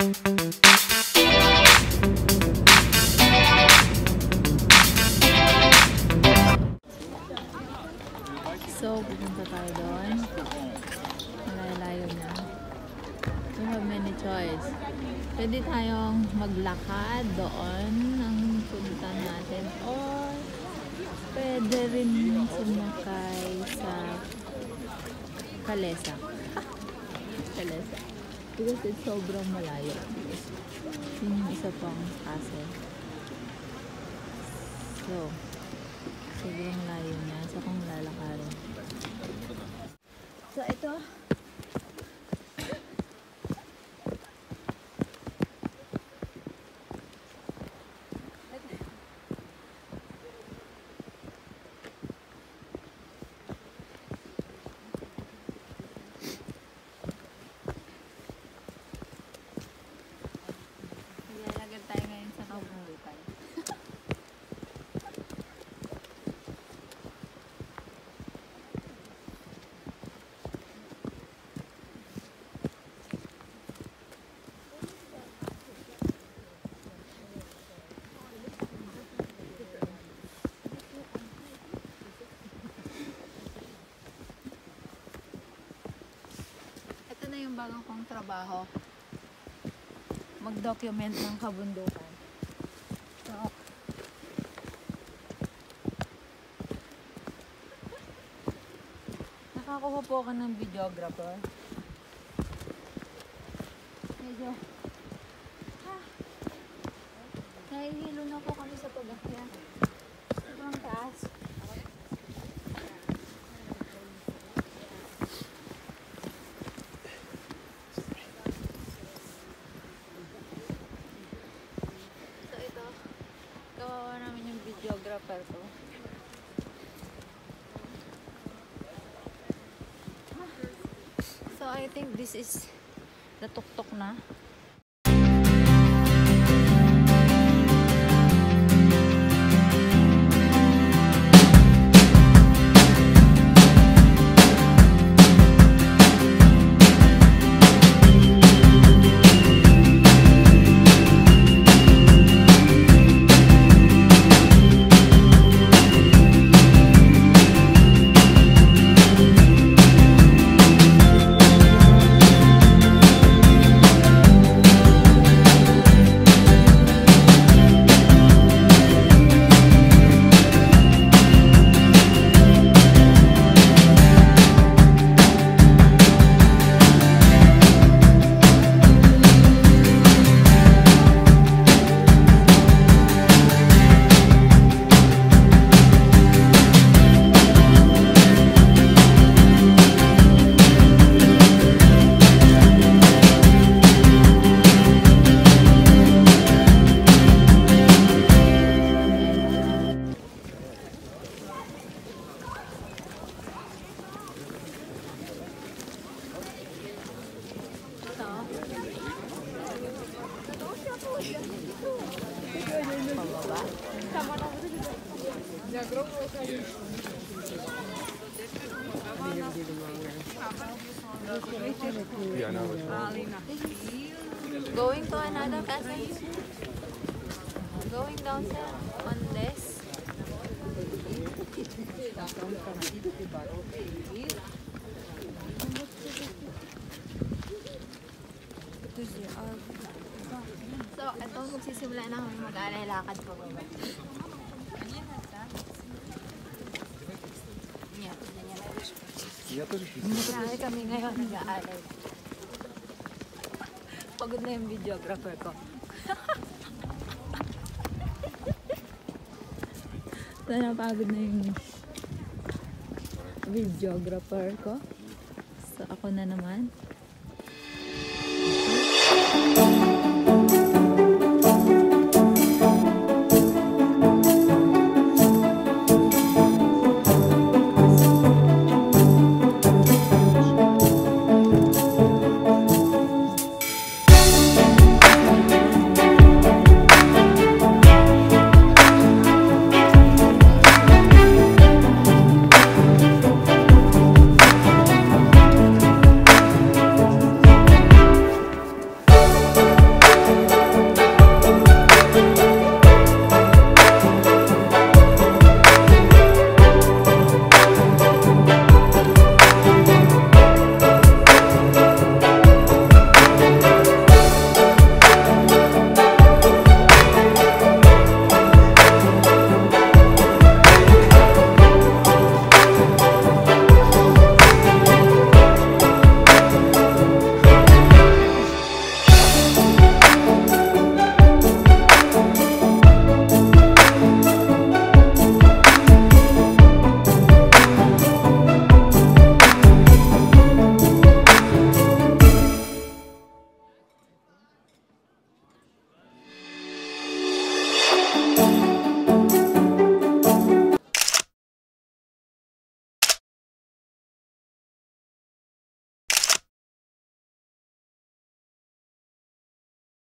So, pupunta tayo doon. Malayo na. We have many choice. Pwede tayong maglakad doon ang punta natin. Or, pwede rin sumakay sa Kalesa. Kalesa. Because it's sobrang malayo. Yun yung isa pang castle. So, sobrang layo niya. So, kung lalakarin. So, ito. Ilalagay tayo ngayon sa kabundukan. Ito na yung bagong kong trabaho. Mag-document ng kabundukan. So, nakakuha po ako ng videographer. Medyo nahihilo na po kami sa pag-akyat. Sobrang taas. Kawawa namin yung videographer ko. So I think this is the tuktok na. Going to another castle. Going down on this. So, ito magsisimula na kami mag-alay lakad pa baba. Marami kami ngayon nag-aalay. Pagod na yung videographer ko. So, napagod na yung videographer ko. So, ako na naman.